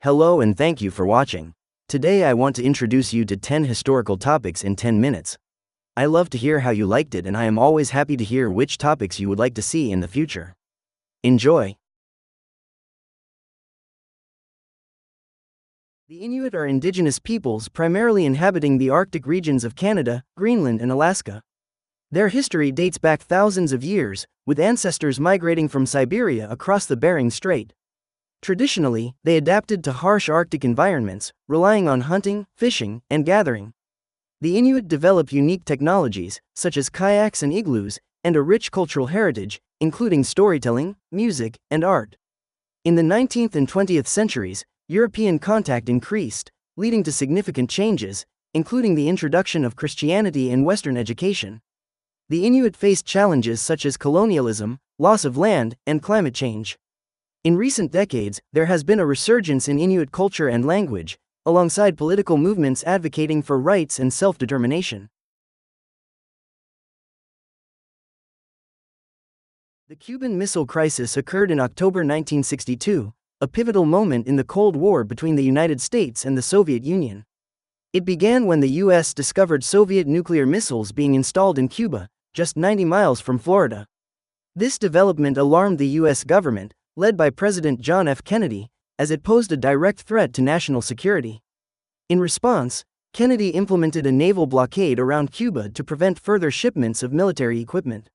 Hello and thank you for watching. Today I want to introduce you to 10 historical topics in 10 minutes. I love to hear how you liked it and I am always happy to hear which topics you would like to see in the future. Enjoy! The Inuit are indigenous peoples primarily inhabiting the Arctic regions of Canada, Greenland and Alaska. Their history dates back thousands of years, with ancestors migrating from Siberia across the Bering Strait. Traditionally, they adapted to harsh Arctic environments, relying on hunting, fishing, and gathering. The Inuit developed unique technologies, such as kayaks and igloos, and a rich cultural heritage, including storytelling, music, and art. In the 19th and 20th centuries, European contact increased, leading to significant changes, including the introduction of Christianity and Western education. The Inuit faced challenges such as colonialism, loss of land, and climate change. In recent decades, there has been a resurgence in Inuit culture and language, alongside political movements advocating for rights and self-determination. The Cuban Missile Crisis occurred in October 1962, a pivotal moment in the Cold War between the United States and the Soviet Union. It began when the U.S. discovered Soviet nuclear missiles being installed in Cuba, just 90 miles from Florida. This development alarmed the U.S. government, led by President John F. Kennedy, as it posed a direct threat to national security. In response, Kennedy implemented a naval blockade around Cuba to prevent further shipments of military equipment.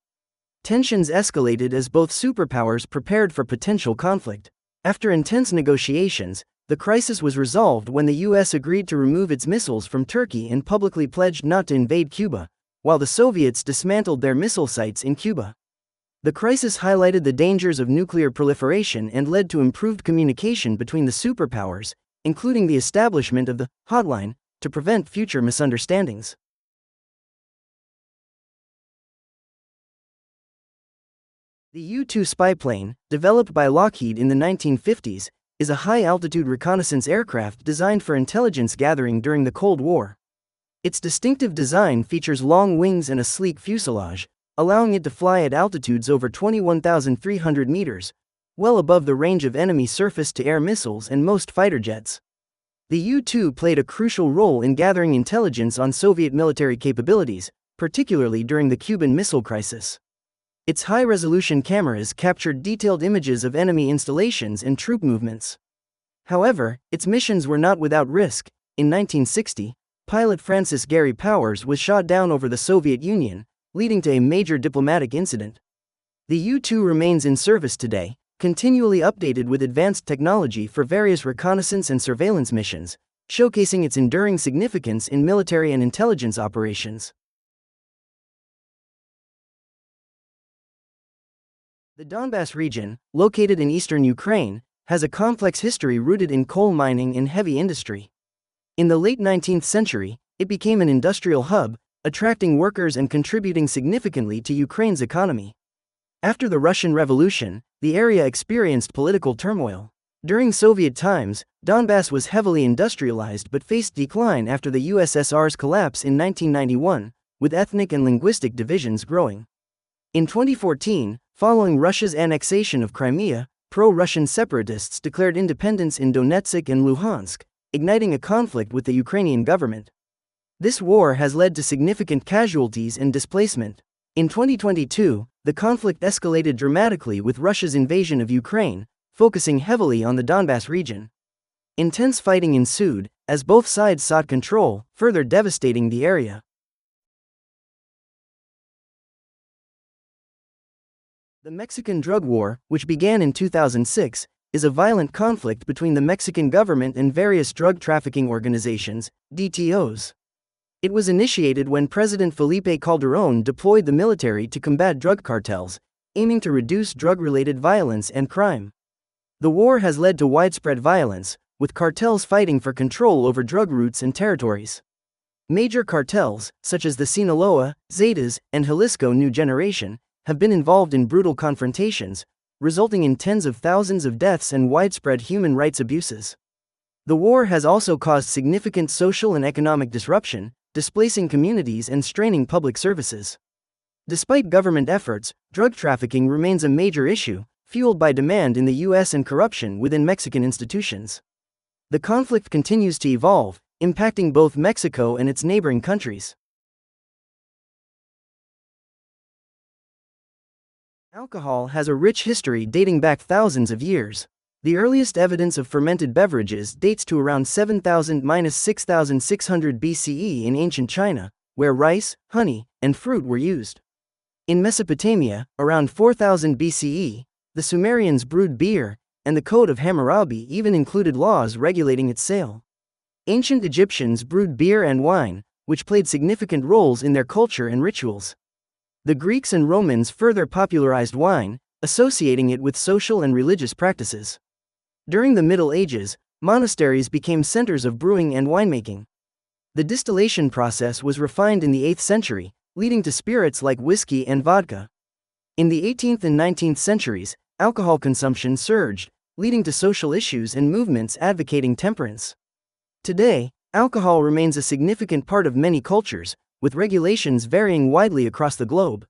Tensions escalated as both superpowers prepared for potential conflict. After intense negotiations, the crisis was resolved when the U.S. agreed to remove its missiles from Turkey and publicly pledged not to invade Cuba, while the Soviets dismantled their missile sites in Cuba. The crisis highlighted the dangers of nuclear proliferation and led to improved communication between the superpowers, including the establishment of the hotline to prevent future misunderstandings. The U-2 spy plane, developed by Lockheed in the 1950s, is a high-altitude reconnaissance aircraft designed for intelligence gathering during the Cold War. Its distinctive design features long wings and a sleek fuselage, allowing it to fly at altitudes over 21,300 meters, well above the range of enemy surface-to-air missiles and most fighter jets. The U-2 played a crucial role in gathering intelligence on Soviet military capabilities, particularly during the Cuban Missile Crisis. Its high-resolution cameras captured detailed images of enemy installations and troop movements. However, its missions were not without risk. In 1960, pilot Francis Gary Powers was shot down over the Soviet Union, leading to a major diplomatic incident. The U-2 remains in service today, continually updated with advanced technology for various reconnaissance and surveillance missions, showcasing its enduring significance in military and intelligence operations. The Donbas region, located in eastern Ukraine, has a complex history rooted in coal mining and heavy industry. In the late 19th century, it became an industrial hub, attracting workers and contributing significantly to Ukraine's economy. After the Russian Revolution, the area experienced political turmoil. During Soviet times, Donbas was heavily industrialized but faced decline after the USSR's collapse in 1991, with ethnic and linguistic divisions growing. In 2014, following Russia's annexation of Crimea, pro-Russian separatists declared independence in Donetsk and Luhansk, igniting a conflict with the Ukrainian government. This war has led to significant casualties and displacement. In 2022, the conflict escalated dramatically with Russia's invasion of Ukraine, focusing heavily on the Donbas region. Intense fighting ensued, as both sides sought control, further devastating the area. The Mexican Drug War, which began in 2006, is a violent conflict between the Mexican government and various drug trafficking organizations, DTOs. It was initiated when President Felipe Calderón deployed the military to combat drug cartels, aiming to reduce drug-related violence and crime. The war has led to widespread violence, with cartels fighting for control over drug routes and territories. Major cartels, such as the Sinaloa, Zetas, and Jalisco New Generation, have been involved in brutal confrontations, resulting in tens of thousands of deaths and widespread human rights abuses. The war has also caused significant social and economic disruption, displacing communities and straining public services. Despite government efforts, drug trafficking remains a major issue, fueled by demand in the U.S. and corruption within Mexican institutions. The conflict continues to evolve, impacting both Mexico and its neighboring countries. Alcohol has a rich history dating back thousands of years. The earliest evidence of fermented beverages dates to around 7000–6600 BCE in ancient China, where rice, honey, and fruit were used. In Mesopotamia, around 4000 BCE, the Sumerians brewed beer, and the Code of Hammurabi even included laws regulating its sale. Ancient Egyptians brewed beer and wine, which played significant roles in their culture and rituals. The Greeks and Romans further popularized wine, associating it with social and religious practices. During the Middle Ages, monasteries became centers of brewing and winemaking. The distillation process was refined in the 8th century, leading to spirits like whiskey and vodka. In the 18th and 19th centuries, alcohol consumption surged, leading to social issues and movements advocating temperance. Today, alcohol remains a significant part of many cultures, with regulations varying widely across the globe.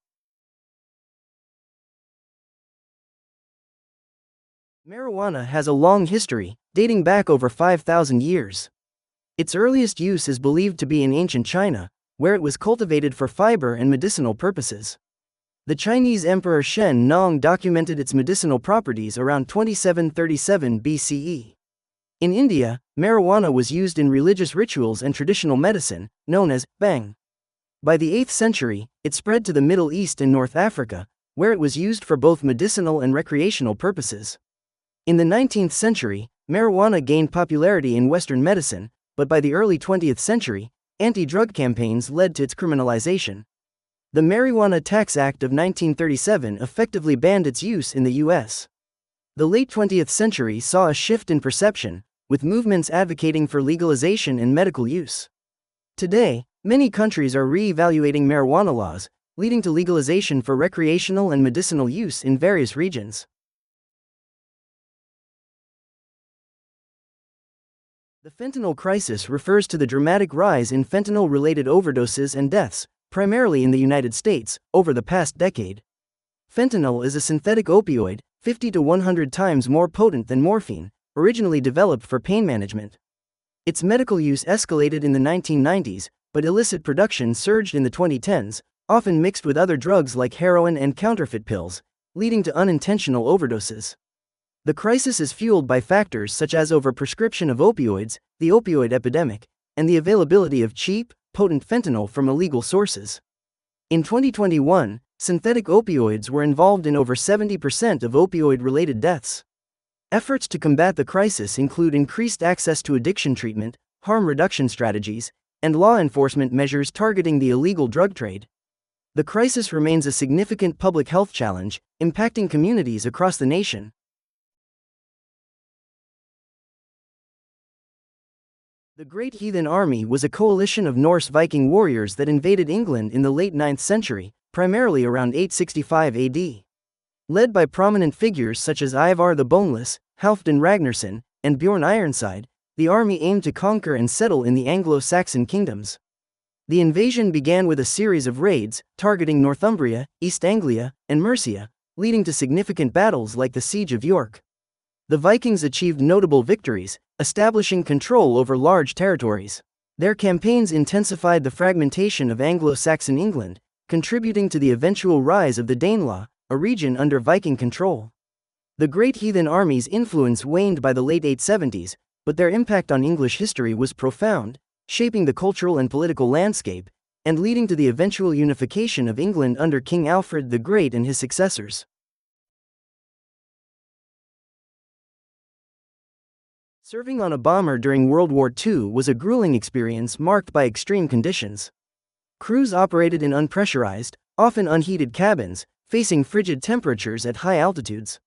Marijuana has a long history, dating back over 5,000 years. Its earliest use is believed to be in ancient China, where it was cultivated for fiber and medicinal purposes. The Chinese Emperor Shen Nong documented its medicinal properties around 2737 BCE. In India, marijuana was used in religious rituals and traditional medicine, known as bhang. By the 8th century, it spread to the Middle East and North Africa, where it was used for both medicinal and recreational purposes. In the 19th century, marijuana gained popularity in Western medicine, but by the early 20th century, anti-drug campaigns led to its criminalization. The Marijuana Tax Act of 1937 effectively banned its use in the U.S. The late 20th century saw a shift in perception, with movements advocating for legalization and medical use. Today, many countries are re-evaluating marijuana laws, leading to legalization for recreational and medicinal use in various regions. The fentanyl crisis refers to the dramatic rise in fentanyl-related overdoses and deaths, primarily in the United States, over the past decade. Fentanyl is a synthetic opioid, 50 to 100 times more potent than morphine, originally developed for pain management. Its medical use escalated in the 1990s, but illicit production surged in the 2010s, often mixed with other drugs like heroin and counterfeit pills, leading to unintentional overdoses. The crisis is fueled by factors such as overprescription of opioids, the opioid epidemic, and the availability of cheap, potent fentanyl from illegal sources. In 2021, synthetic opioids were involved in over 70% of opioid-related deaths. Efforts to combat the crisis include increased access to addiction treatment, harm reduction strategies, and law enforcement measures targeting the illegal drug trade. The crisis remains a significant public health challenge, impacting communities across the nation. The Great Heathen Army was a coalition of Norse Viking warriors that invaded England in the late 9th century, primarily around 865 AD. Led by prominent figures such as Ivar the Boneless, Halfdan Ragnarsson, and Bjorn Ironside, the army aimed to conquer and settle in the Anglo-Saxon kingdoms. The invasion began with a series of raids, targeting Northumbria, East Anglia, and Mercia, leading to significant battles like the Siege of York. The Vikings achieved notable victories, establishing control over large territories. Their campaigns intensified the fragmentation of Anglo-Saxon England, contributing to the eventual rise of the Danelaw, a region under Viking control. The Great Heathen Army's influence waned by the late 870s, but their impact on English history was profound, shaping the cultural and political landscape, and leading to the eventual unification of England under King Alfred the Great and his successors. Serving on a bomber during World War II was a grueling experience marked by extreme conditions. Crews operated in unpressurized, often unheated cabins, facing frigid temperatures at high altitudes.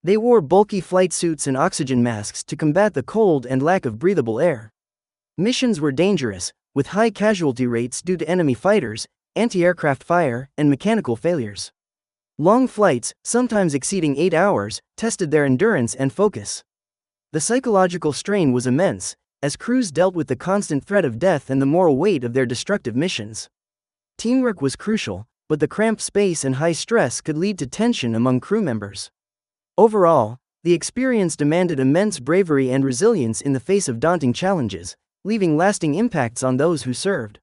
They wore bulky flight suits and oxygen masks to combat the cold and lack of breathable air. Missions were dangerous, with high casualty rates due to enemy fighters, anti-aircraft fire, and mechanical failures. Long flights, sometimes exceeding 8 hours, tested their endurance and focus. The psychological strain was immense, as crews dealt with the constant threat of death and the moral weight of their destructive missions. Teamwork was crucial, but the cramped space and high stress could lead to tension among crew members. Overall, The experience demanded immense bravery and resilience in the face of daunting challenges, leaving lasting impacts on those who served.